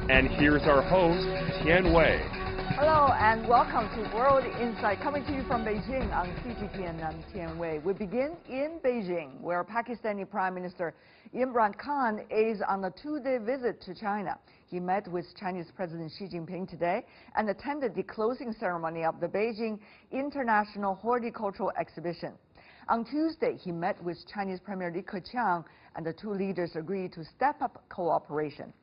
And here's our host, Tian Wei. Hello and welcome to World Insight, coming to you from Beijing on CGTN. I'm Tian Wei. We begin in Beijing, where Pakistani Prime Minister Imran Khan is on a two-day visit to China. He met with Chinese President Xi Jinping today and attended the closing ceremony of the Beijing International Horticultural Exhibition. On Tuesday, he met with Chinese Premier Li Keqiang, and the two leaders agreed to step up cooperation.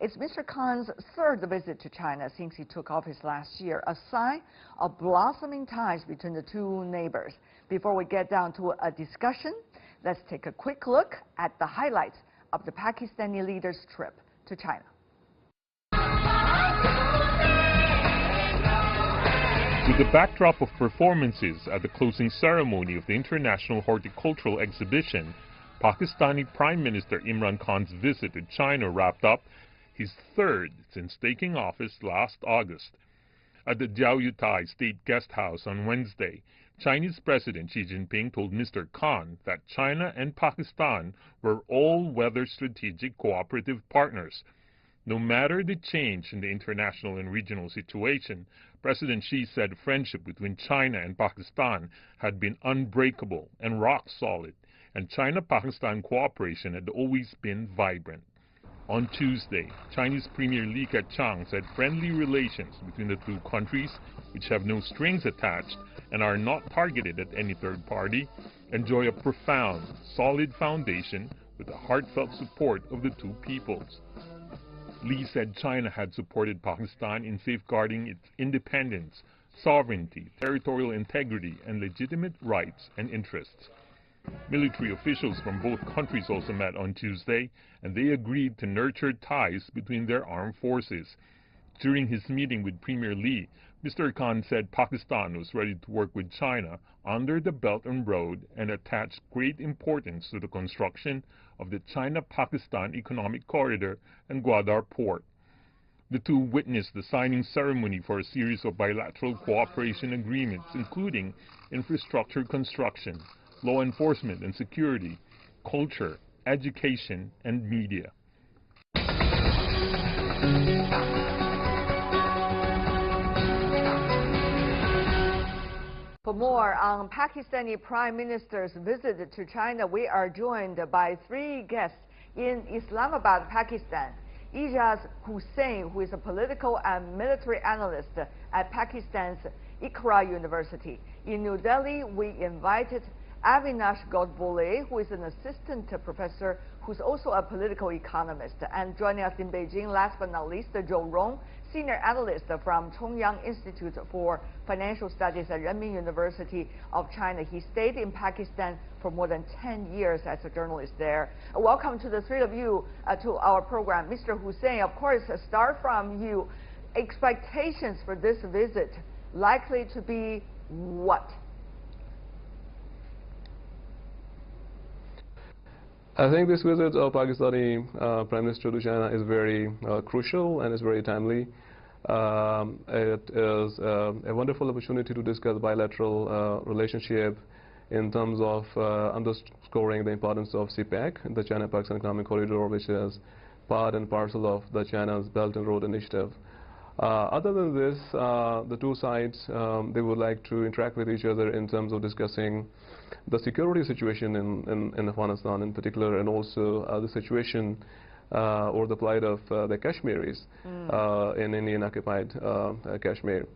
It's Mr. Khan's third visit to China since he took office last year, a sign of blossoming ties between the two neighbors. Before we get down to a discussion, let's take a quick look at the highlights of the Pakistani leader's trip to China. With the backdrop of performances at the closing ceremony of the International Horticultural Exhibition, Pakistani Prime Minister Imran Khan's visit to China wrapped up his third since taking office last August. At the Jiaoyutai State Guest House on Wednesday, Chinese President Xi Jinping told Mr. Khan that China and Pakistan were all-weather strategic cooperative partners. No matter the change in the international and regional situation, President Xi said friendship between China and Pakistan had been unbreakable and rock solid, and China-Pakistan cooperation had always been vibrant. On Tuesday, Chinese Premier Li Keqiang said friendly relations between the two countries, which have no strings attached and are not targeted at any third party, enjoy a profound, solid foundation with the heartfelt support of the two peoples. Li said China had supported Pakistan in safeguarding its independence, sovereignty, territorial integrity, and legitimate rights and interests. Military officials from both countries also met on Tuesday, and they agreed to nurture ties between their armed forces. During his meeting with Premier Li, Mr. Khan said Pakistan was ready to work with China under the Belt and Road and attached great importance to the construction of the China-Pakistan Economic Corridor and Gwadar Port. The two witnessed the signing ceremony for a series of bilateral cooperation agreements, including infrastructure construction, law enforcement and security, culture, education, and media. For more on Pakistani Prime Minister's visit to China, we are joined by three guests in Islamabad, Pakistan. Ijaz Hussain, who is a political and military analyst at Pakistan's Iqra University. In New Delhi, we invited Avinash Godbole, who is an assistant professor who's also a political economist. And joining us in Beijing, last but not least, Zhou Rong, senior analyst from Chongyang Institute for Financial Studies at Renmin University of China. He stayed in Pakistan for more than 10 years as a journalist there. Welcome to the three of you to our program. Mr. Hussain, of course, start from you. Expectations for this visit likely to be what? I think this visit of Pakistani Prime Minister to China is very crucial and is very timely. It is a wonderful opportunity to discuss bilateral relationship in terms of underscoring the importance of CPEC, the China-Pakistan Economic Corridor, which is part and parcel of the China's Belt and Road Initiative. Other than this, the two sides, they would like to interact with each other in terms of discussing the security situation in Afghanistan in particular, and also the situation or the plight of the Kashmiris in Indian-occupied Kashmir.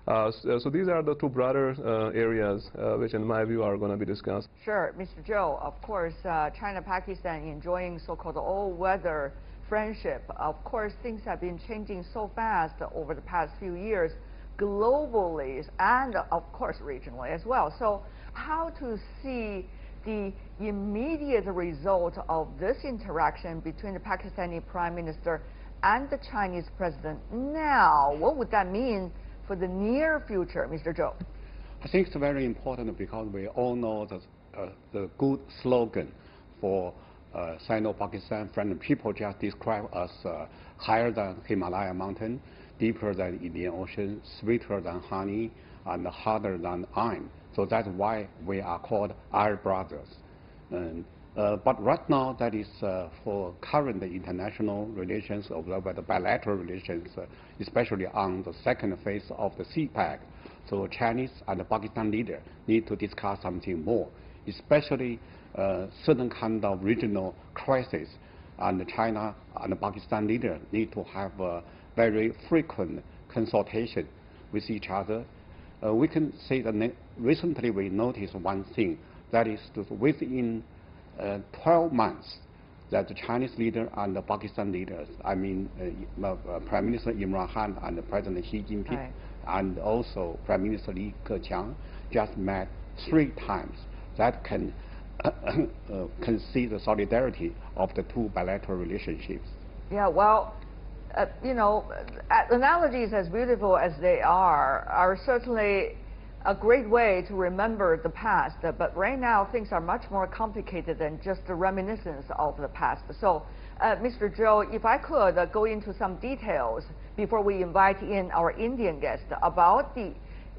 So these are the two broader areas which, in my view, are going to be discussed. Sure. Mr. Zhou, of course, China-Pakistan enjoying so-called all-weather friendship. Of course, things have been changing so fast over the past few years, globally and, of course, regionally as well. So how to see the immediate result of this interaction between the Pakistani Prime Minister and the Chinese President now? What would that mean for the near future, Mr. Zhou? I think it's very important because we all know that the good slogan for Sino-Pakistan friendly people just describe us higher than Himalaya mountain, deeper than Indian Ocean, sweeter than honey, and harder than iron. So that's why we are called Iron Brothers. And But right now, that is for current international relations, or the bilateral relations, especially on the second phase of the CPEC. So Chinese and the Pakistan leader need to discuss something more, especially certain kind of regional crisis. And China and the Pakistan leader need to have a very frequent consultation with each other. We can say that recently we noticed one thing, that is within 12 months that the Chinese leader and the Pakistan leaders, I mean Prime Minister Imran Khan and President Xi Jinping, right, and also Prime Minister Li Keqiang just met 3 times. That can see the solidarity of the 2 bilateral relationships. Yeah, well, you know, analogies as beautiful as they are certainly a great way to remember the past, but right now things are much more complicated than just a reminiscence of the past. So, Mr. Zhou, if I could go into some details before we invite in our Indian guest about the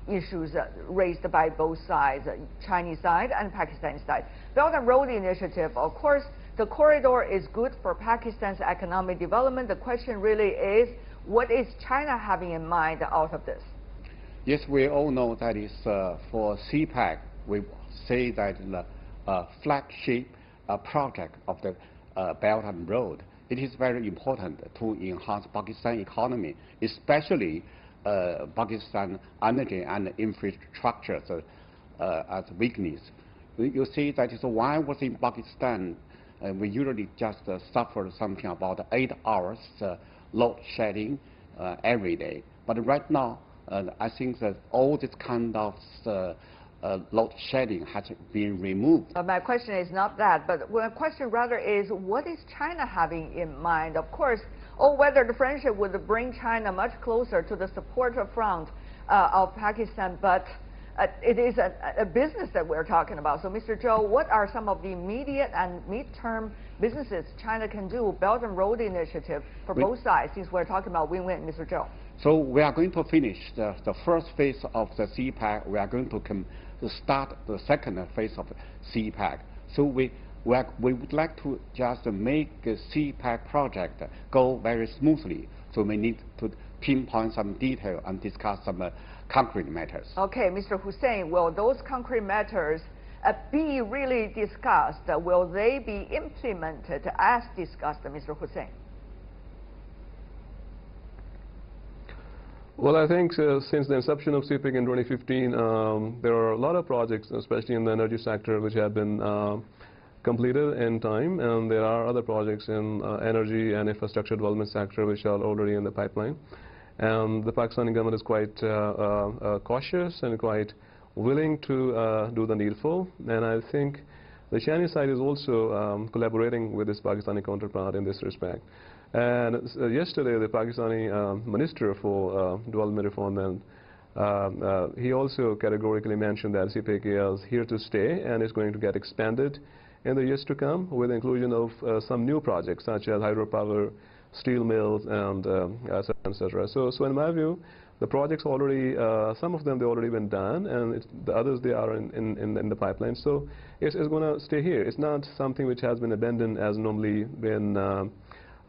issues raised by both sides, Chinese side and Pakistani side. Belt and Road Initiative, of course, the corridor is good for Pakistan's economic development. The question really is, what is China having in mind out of this? Yes, we all know that is for CPEC, we say that the flagship project of the Belt and Road. It is very important to enhance Pakistan economy, especially Pakistan energy and infrastructure as weakness. You see that is why was in Pakistan we usually just suffer something about 8 hours load shedding every day. But right now, I think that all this kind of load shedding has been removed. My question is not that, but my question rather is, what is China having in mind? Of course, whether the friendship would bring China much closer to the supporter front of Pakistan, but it is a business that we're talking about. So, Mr. Zhou, what are some of the immediate and mid-term businesses China can do, Belt and Road Initiative, for both sides, since we're talking about win-win, Mr. Zhou? So we are going to finish the first phase of the CPEC. We are going to start the second phase of CPEC. So we would like to just make the CPEC project go very smoothly. So we need to pinpoint some detail and discuss some concrete matters. Okay, Mr. Hussein, will those concrete matters be really discussed? Will they be implemented as discussed, Mr. Hussein? Well, I think since the inception of CPEC in 2015, there are a lot of projects, especially in the energy sector, which have been completed in time, and there are other projects in energy and infrastructure development sector which are already in the pipeline. And the Pakistani government is quite cautious and quite willing to do the needful. And I think the Chinese side is also collaborating with its Pakistani counterpart in this respect. And yesterday, the Pakistani Minister for Development Reform, and he also categorically mentioned that CPEC is here to stay and is going to get expanded in the years to come with the inclusion of some new projects such as hydropower, steel mills, and etc. So in my view, the projects already, some of them they already been done, and the others they are in the pipeline. So it's going to stay here. It's not something which has been abandoned as normally been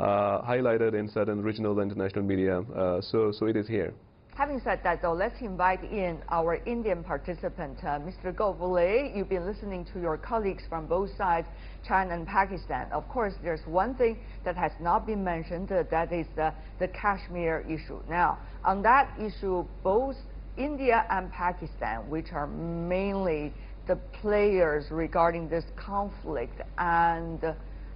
highlighted in certain regional and international media. So it is here. Having said that, though, let's invite in our Indian participant, Mr. Govule. You've been listening to your colleagues from both sides, China and Pakistan. Of course, there's one thing that has not been mentioned, that is the Kashmir issue. Now, on that issue, both India and Pakistan, which are mainly the players regarding this conflict and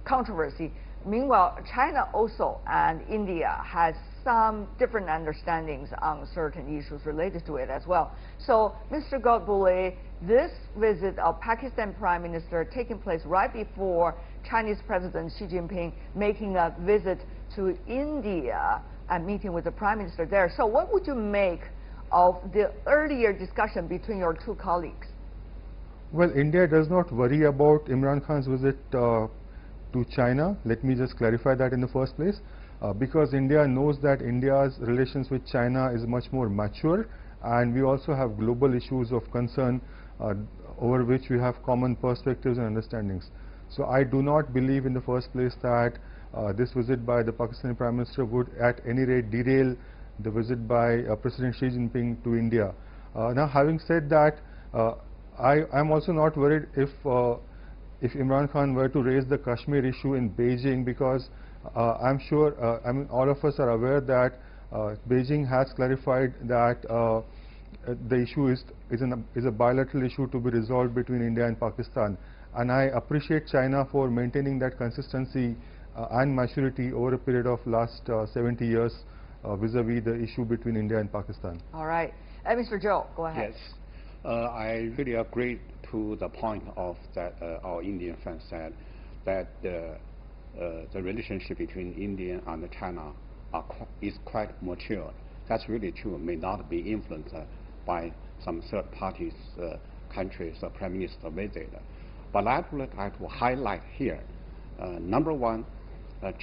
controversy, meanwhile, China also and India has some different understandings on certain issues related to it as well. So, Mr. Govule, this visit of Pakistan Prime Minister taking place right before Chinese President Xi Jinping making a visit to India and meeting with the Prime Minister there. So what would you make of the earlier discussion between your two colleagues? Well, India does not worry about Imran Khan's visit to China. Let me just clarify that in the first place. Because India knows that India's relations with China is much more mature, and we also have global issues of concern over which we have common perspectives and understandings. So I do not believe in the first place that this visit by the Pakistani Prime Minister would at any rate derail the visit by President Xi Jinping to India. Now, having said that, I am also not worried if Imran Khan were to raise the Kashmir issue in Beijing, because I'm sure, I mean, all of us are aware that Beijing has clarified that the issue is a bilateral issue to be resolved between India and Pakistan. And I appreciate China for maintaining that consistency and maturity over a period of last 70 years vis-a-vis the issue between India and Pakistan. All right. Mr. Zhou, go ahead. Yes. I really agree to the point of that our Indian friend said, that the relationship between India and China is quite mature. That's really true. May not be influenced by some third parties, countries, prime minister visit. But I would like to highlight here, number one,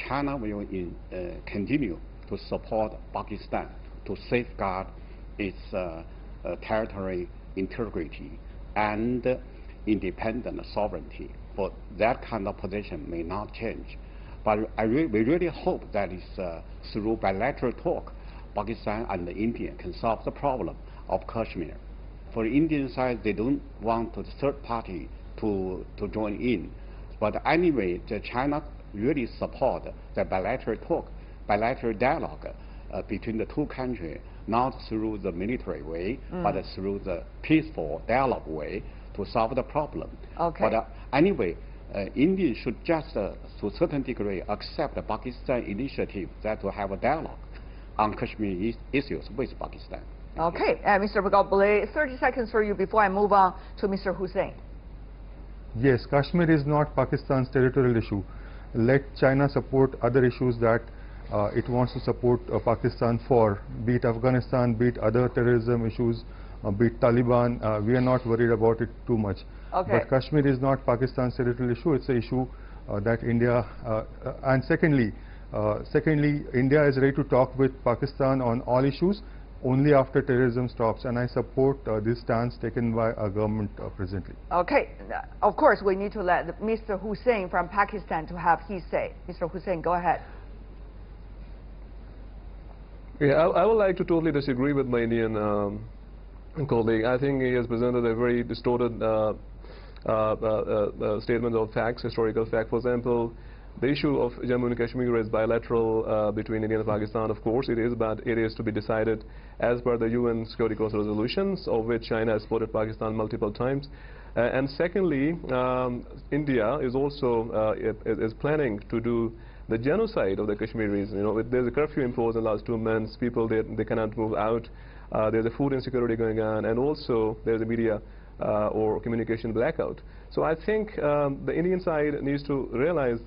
China will continue to support Pakistan to safeguard its territory integrity and independent sovereignty. But that kind of position may not change. But we really hope that through bilateral talk, Pakistan and India can solve the problem of Kashmir. For the Indian side, they don't want the third party to join in. But anyway, China really support the bilateral talk, bilateral dialogue between the two countries, not through the military way, but through the peaceful dialogue way to solve the problem. Okay. But anyway, India should just, to a certain degree, accept the Pakistan initiative that to have a dialogue on Kashmir issues with Pakistan. Okay, Mr. Begabule, 30 seconds for you before I move on to Mr. Hussain. Yes, Kashmir is not Pakistan's territorial issue. Let China support other issues that it wants to support Pakistan for, be it Afghanistan, be it other terrorism issues, be it Taliban. We are not worried about it too much. Okay. But Kashmir is not Pakistan's territorial issue. It's an issue that India, and secondly, India is ready to talk with Pakistan on all issues only after terrorism stops, and I support this stance taken by our government presently. Okay, of course we need to let Mr. Hussain from Pakistan to have his say. Mr. Hussain, go ahead. Yeah, I would like to totally disagree with my Indian colleague. I think he has presented a very distorted statement of facts, historical fact. For example, the issue of Jammu and Kashmir is bilateral between India and Pakistan. Of course it is, but it is to be decided as per the UN Security Council resolutions, of which China has supported Pakistan multiple times. And secondly, India is also is planning to do the genocide of the Kashmiris. You know, there's a curfew imposed in the last 2 months. People, they cannot move out. There's a food insecurity going on, and also there's a media or communication blackout. So I think the Indian side needs to realize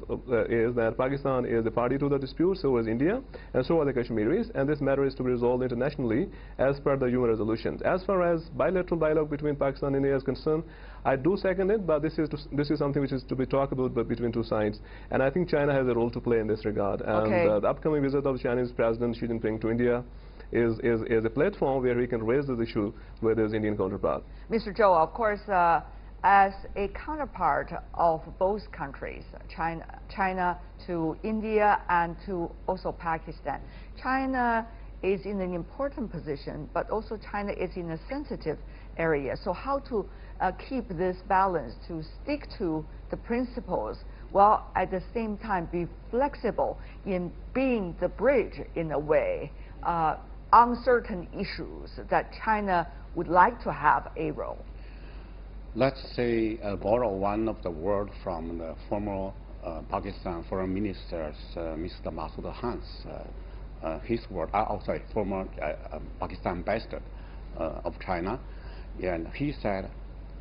is that Pakistan is a party to the dispute, so is India, and so are the Kashmiris, and this matter is to be resolved internationally as per the UN resolutions. As far as bilateral dialogue between Pakistan and India is concerned, I do second it, but this is something which is to be talked about between two sides, and I think China has a role to play in this regard. And the upcoming visit of Chinese President Xi Jinping to India is a platform where we can raise this issue with his Indian counterpart. Mr. Zhou, of course, as a counterpart of both countries, China to India and to also Pakistan, China is in an important position, but also China is in a sensitive area. So how to keep this balance, to stick to the principles, while at the same time be flexible in being the bridge in a way on certain issues that China would like to have a role? Let's say borrow one of the words from the former Pakistan Foreign Minister, Mr. Masood Khan's, his word, former Pakistan ambassador of China, and he said,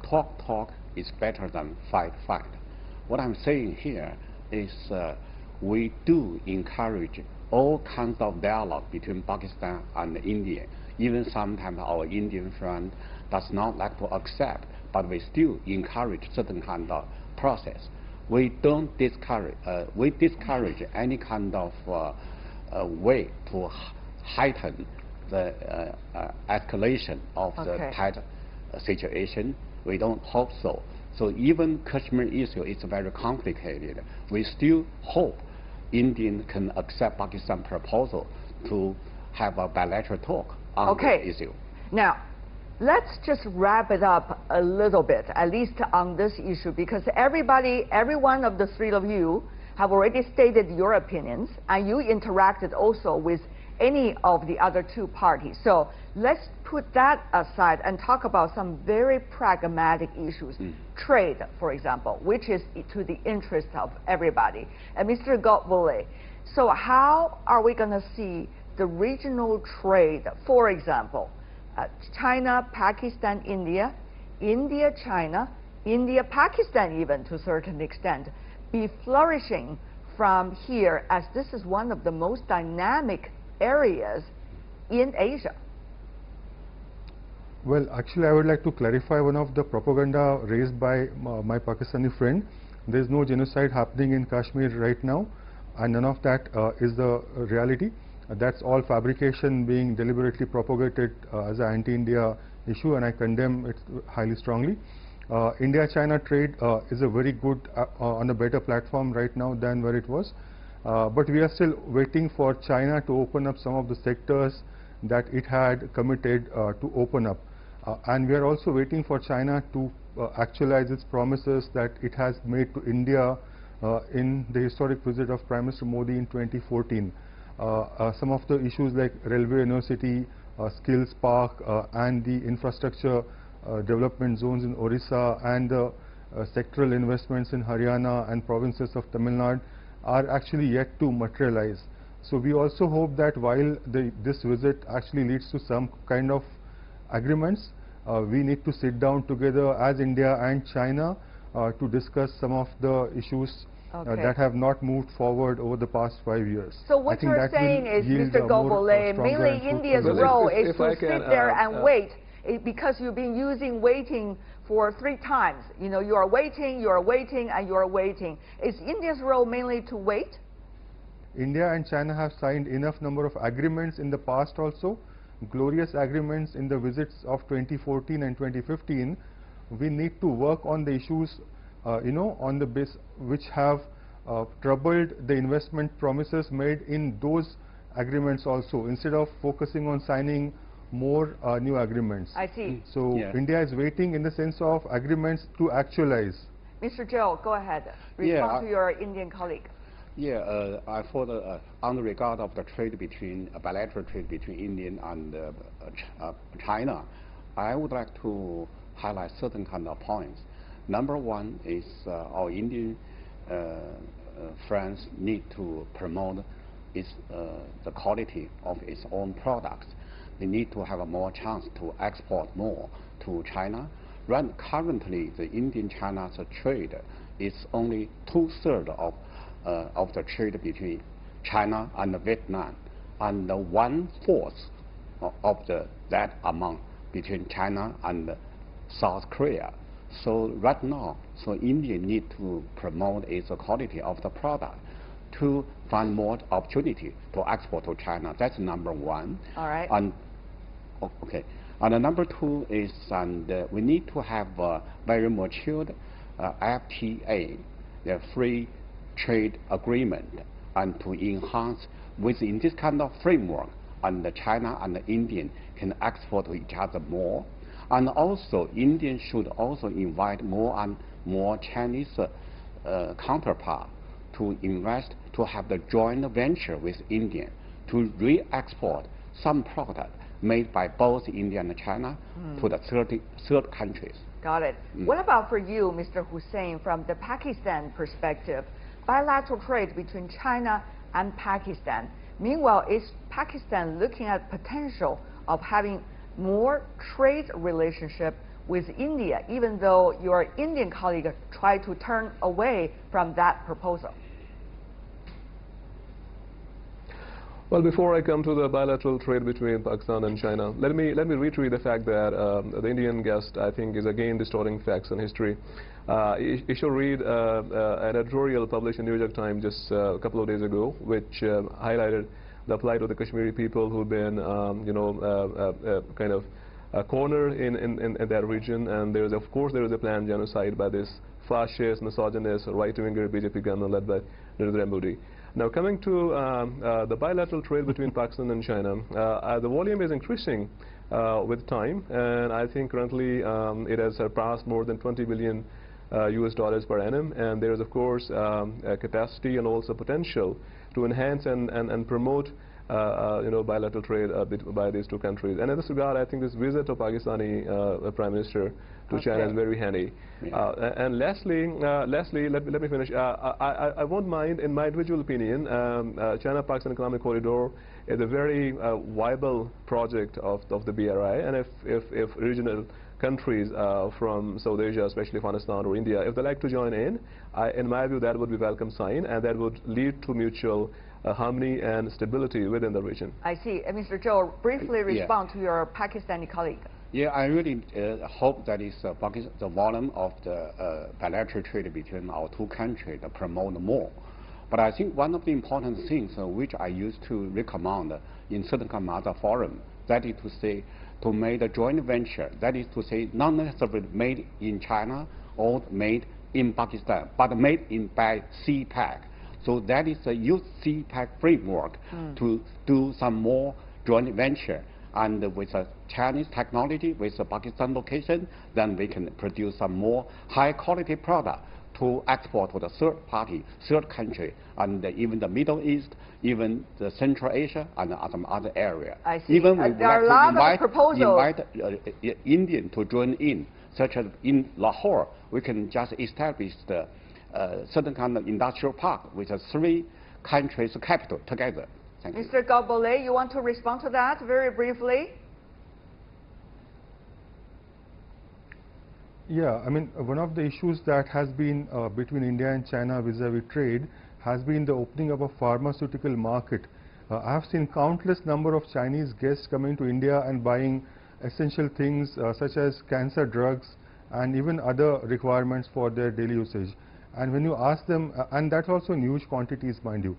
talk is better than fight. What I'm saying here is we do encourage all kinds of dialogue between Pakistan and India. Even sometimes our Indian friend does not like to accept, but we still encourage certain kind of process. We don't discourage, we discourage any kind of way to heighten the escalation of the tight situation. We don't hope so. So even Kashmir issue is very complicated. We still hope India can accept Pakistan proposal to have a bilateral talk on this issue. Now, let's just wrap it up a little bit, at least on this issue, because every one of the three of you have already stated your opinions, and you interacted also with any of the other two parties. So let's put that aside and talk about some very pragmatic issues. Trade, for example, which is to the interest of everybody. And Mr. Godbole, so how are we going to see the regional trade, for example, China, Pakistan, India, India, China, India, Pakistan even to a certain extent, be flourishing from here, as this is one of the most dynamic areas in Asia? Well, actually, I would like to clarify one of the propaganda raised by my Pakistani friend. There is no genocide happening in Kashmir right now, and none of that is the reality. That's all fabrication being deliberately propagated as an anti-India issue, and I condemn it highly strongly. India-China trade is a very good, on a better platform right now than where it was. But we are still waiting for China to open up some of the sectors that it had committed to open up. And we are also waiting for China to actualize its promises that it has made to India in the historic visit of Prime Minister Modi in 2014. Some of the issues like Railway University, Skills Park, and the infrastructure development zones in Orissa, and the sectoral investments in Haryana and provinces of Tamil Nadu are actually yet to materialize. So we also hope that while this visit actually leads to some kind of agreements, we need to sit down together as India and China to discuss some of the issues that have not moved forward over the past 5 years. So what you're saying is, Mr. Godbole, mainly India's role is to sit there and wait, because you've been using waiting for 3 times. You know, you are waiting, and you are waiting. Is India's role mainly to wait? India and China have signed enough number of agreements in the past also, glorious agreements in the visits of 2014 and 2015. We need to work on the issues, on the base which have troubled the investment promises made in those agreements also, instead of focusing on signing more new agreements. I see. So India is waiting in the sense of agreements to actualize. Mr. Joe, go ahead. Respond to your Indian colleague. Yeah, for the on the regard of the trade between bilateral trade between India and China, I would like to highlight certain kind of points. Number one is our Indian friends need to promote the quality of its own products. They need to have a more chance to export more to China. Currently, the Indian-China's trade is only 2/3 of the trade between China and Vietnam, and 1/4 of that amount between China and South Korea. So right now, India need to promote its quality of the product to find more opportunity to export to China. That's number one. All right. And and number two is, we need to have a very matured FTA, the free trade agreement, and to enhance within this kind of framework, and China and India can export to each other more. And also, India should also invite more and more Chinese counterpart to invest, to have the joint venture with India to re-export some product made by both India and China to the third countries. Got it. What about for you, Mr. Hussain, from the Pakistan perspective? Bilateral trade between China and Pakistan. Meanwhile, is Pakistan looking at potential of having more trade relationship with India, even though your Indian colleague tried to turn away from that proposal? Well, before I come to the bilateral trade between Pakistan and China, let me reiterate the fact that the Indian guest, I think, is again distorting facts and history. You should read an editorial published in New York Times just a couple of days ago, which highlighted the plight of the Kashmiri people who've been, kind of corner in that region, and there is, of course, there is a planned genocide by this fascist, misogynist, right-winger BJP government led by Narendra Modi. Now, coming to the bilateral trade between Pakistan and China, the volume is increasing with time, and I think currently it has surpassed more than 20 billion US dollars per annum, and there is, of course, a capacity and also potential to enhance and promote bilateral trade by these two countries. And in this regard, I think this visit of Pakistani Prime Minister to China is very handy. Yeah. And lastly, let me finish. I won't mind, in my individual opinion, China-Pakistan Economic Corridor is a very viable project of the BRI, and if regional countries from South Asia, especially Afghanistan or India, if they like to join in my view, that would be a welcome sign, and that would lead to mutual harmony and stability within the region. I see. Mr. Zhou, briefly respond to your Pakistani colleague. Yeah, I really hope that the volume of the bilateral trade between our two countries to promote more. But I think one of the important things which I used to recommend in certain kind of other forum, that is to say, to make a joint venture, that is to say, not necessarily made in China or made in Pakistan, but made in by CPEC. So that is a use CPEC framework to do some more joint venture. And with a Chinese technology, with a Pakistan location, then we can produce some more high quality product to export to the third country, and even the Middle East, even the Central Asia, and some other area. I see. Even we there are a lot of proposals. Invite Indian to join in, such as in Lahore, we can just establish the certain kind of industrial park with the three countries' capital together. Thank you. Mr. Gaubole, you want to respond to that very briefly? Yeah, I mean, one of the issues that has been between India and China vis-a-vis trade has been the opening of a pharmaceutical market. I have seen countless number of Chinese guests coming to India and buying essential things such as cancer drugs and even other requirements for their daily usage. And when you ask them, and that's also in huge quantities, mind you,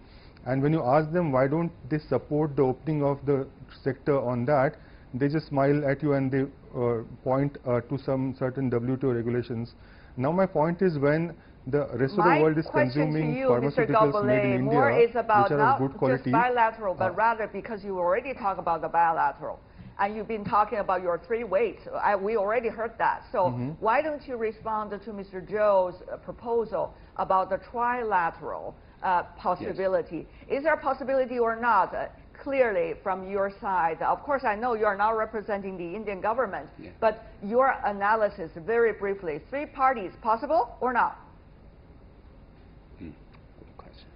and when you ask them why don't they support the opening of the sector on that, they just smile at you and they point to some certain WTO regulations. Now my point is, when the rest of the world is consuming pharmaceuticals made in India, which are of good quality, just bilateral, but rather because you already talked about the bilateral, and you've been talking about your three weights. We already heard that. So why don't you respond to Mr. Zhou's proposal about the trilateral possibility? Yes. Is there a possibility or not? Clearly, from your side, of course, I know you are not representing the Indian government, but your analysis, very briefly, three parties, possible or not? Good question.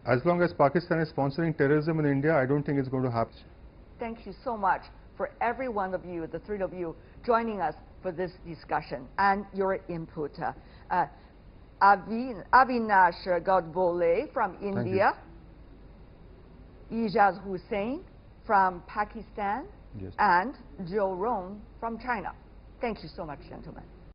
As long as Pakistan is sponsoring terrorism in India, I don't think it's going to happen. Thank you so much for every one of you, the three of you, joining us for this discussion and your input. Avinash Gaubole from India, Ijaz Hussain from Pakistan, and Zhou Rong from China. Thank you so much, gentlemen.